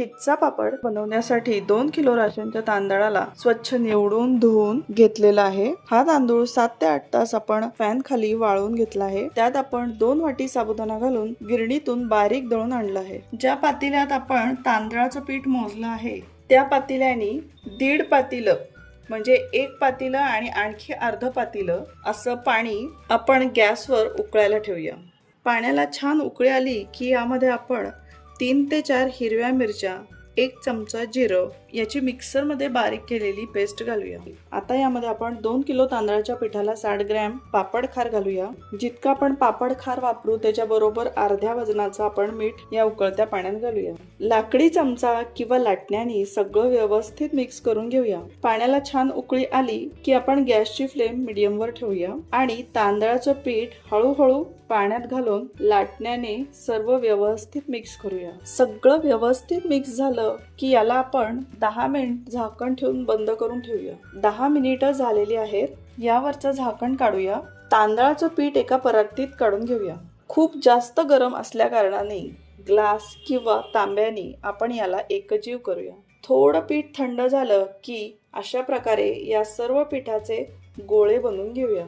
खिच्चा पापड बनवण्यासाठी 2 किलो राशनच्या तांदळाला स्वच्छ निवडून धुवून घेतलेला आहे। हा तांदूळ 7 ते 8 तास आपण फॅन खाली वाळवून घेतला आहे। त्यात आपण 2 वाटी साबुदाणा घालून गिरणीतून बारीक दळून आणला आहे। ज्या पातेल्यात आपण तांदळाचं पीठ मोजलं आहे त्या पातेल्याने 1.5 पातेलं म्हणजे 1 पातेलं आणि आणखी अर्ध पातेलं असं पाणी आपण गॅसवर उकळायला ठेवूया। पाण्याला छान उकळी आली की यामध्ये आपण 3 ते 4 हिरव्या मिरच्या, 1 चमचा जिरं याची मिक्सर मध्ये बारीक केलेली पेस्ट घालूया। आता यामध्ये आपण 2 किलो तांदळाच्या पिठाला 60 ग्रॅम पापड खार घालूया। जितका आपण पापड खार वापरू त्याच्या बरोबर अर्ध्या वजनाचं आपण मीठ या उकळत्या पाण्यात घालूया। लाकडी चमचा किंवा लाटण्याने सगळं व्यवस्थित मिक्स करून घेऊया। पाण्याला छान उकळी आली की आपण गॅसची फ्लेम मीडियम वर ठेवूया आणि तांदळाचं पीठ हळूहळू पाण्यात घालून लाटण्याने सर्व व्यवस्थित मिक्स करूया। सगळं व्यवस्थित मिक्स झालं की याला आपण 10 मिनिट झाकण ठेवून बंद करून ठेवूया। 10 मिनिटं झालेली आहेत। यावरचं झाकण काढूया। तांदळाचं पीठ एका परातीत काढून घेऊया। खूप जास्त गरम असल्या कारणाने ग्लास किंवा तांब्याने आपण याला एकजीव करूया। थोडं पीठ थंड झालं की अशा प्रकारे या सर्व पिठाचे गोळे बनवून घेऊया।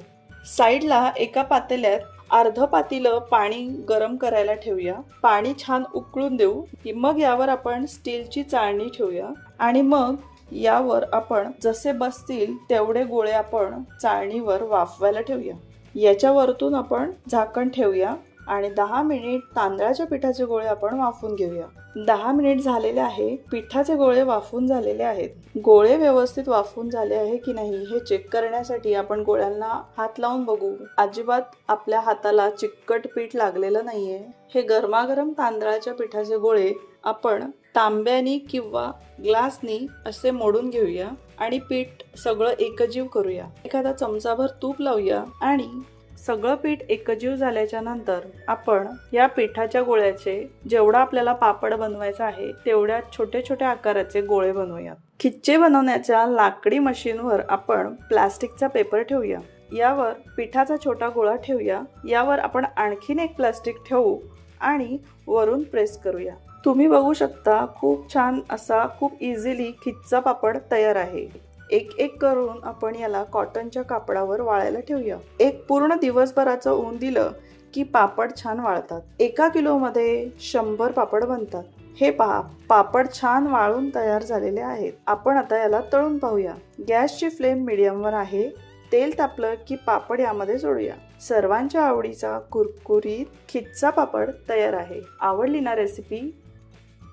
साईडला एका पातेल्यात अर्ध पातेलं पाणी गरम करायला ठेवूया। पाणी छान उकळून देऊ की मग यावर आपण स्टीलची चाळणी ठेवूया आणि मग यावर आपण जसे बसतील तेवढे गोळे आपण चाळणीवर वाफवायला ठेवूया। याच्या वरतून आपण झाकण ठेवूया आणि 10 मिनिट तांदळाच्या पिठाचे गोळे आपण वाफवून घेऊया। 10 मिनिट झालेले आहे। पिठाचे गोळे वाफवून झालेले आहेत। गोळे व्यवस्थित वाफवून झाले आहे की नाही हे चेक करण्यासाठी आपण गोळ्यांना हात लावून बघू। अजिबात आपल्या हाताला चिकट पीठ लागलेलं नाहीये। हे गरमागरम तांदळाच्या पिठाचे गोळे आपण तांब्यानी किंवा ग्लासनी असे मोडून घेऊया आणि पीठ सगळं एकजीव करूया। एखादा चमचाभर तूप लावूया आणि सगळं पीठ एकजीव झाल्याच्या नंतर आपण या पिठाच्या गोळ्याचे जेवढा आपल्याला पापड बनवायचा आहे तेवढ्या छोटे छोटे आकाराचे गोळे बनवूया। खिच्चे बनवण्याच्या लाकडी मशीनवर आपण प्लास्टिकचा पेपर ठेवूया। यावर पिठाचा छोटा गोळा ठेवूया। यावर आपण आणखीन एक प्लास्टिक ठेवू आणि वरून प्रेस करूया। तुम्ही बघू शकता खूप छान असा खूप इझिली खिच्चा पापड तयार आहे। एक एक करून आपण याला कॉटनच्या कापडावर वाळायला ठेवूया। एक पूर्ण दिवसभराचं ऊन दिलं की पापड छान वाळतात। 1 किलो मध्ये 100 पापड बनतात। हे पहा पापड छान वाळून तयार झालेले आहेत। आपण आता याला तळून पाहूया। गॅसची फ्लेम मीडियम वर आहे। तेल तापलं की पापड यामध्ये सोडूया। सर्वांच्या आवडीचा कुरकुरीत खिच्चा पापड तयार आहे। आवडली ना रेसिपी?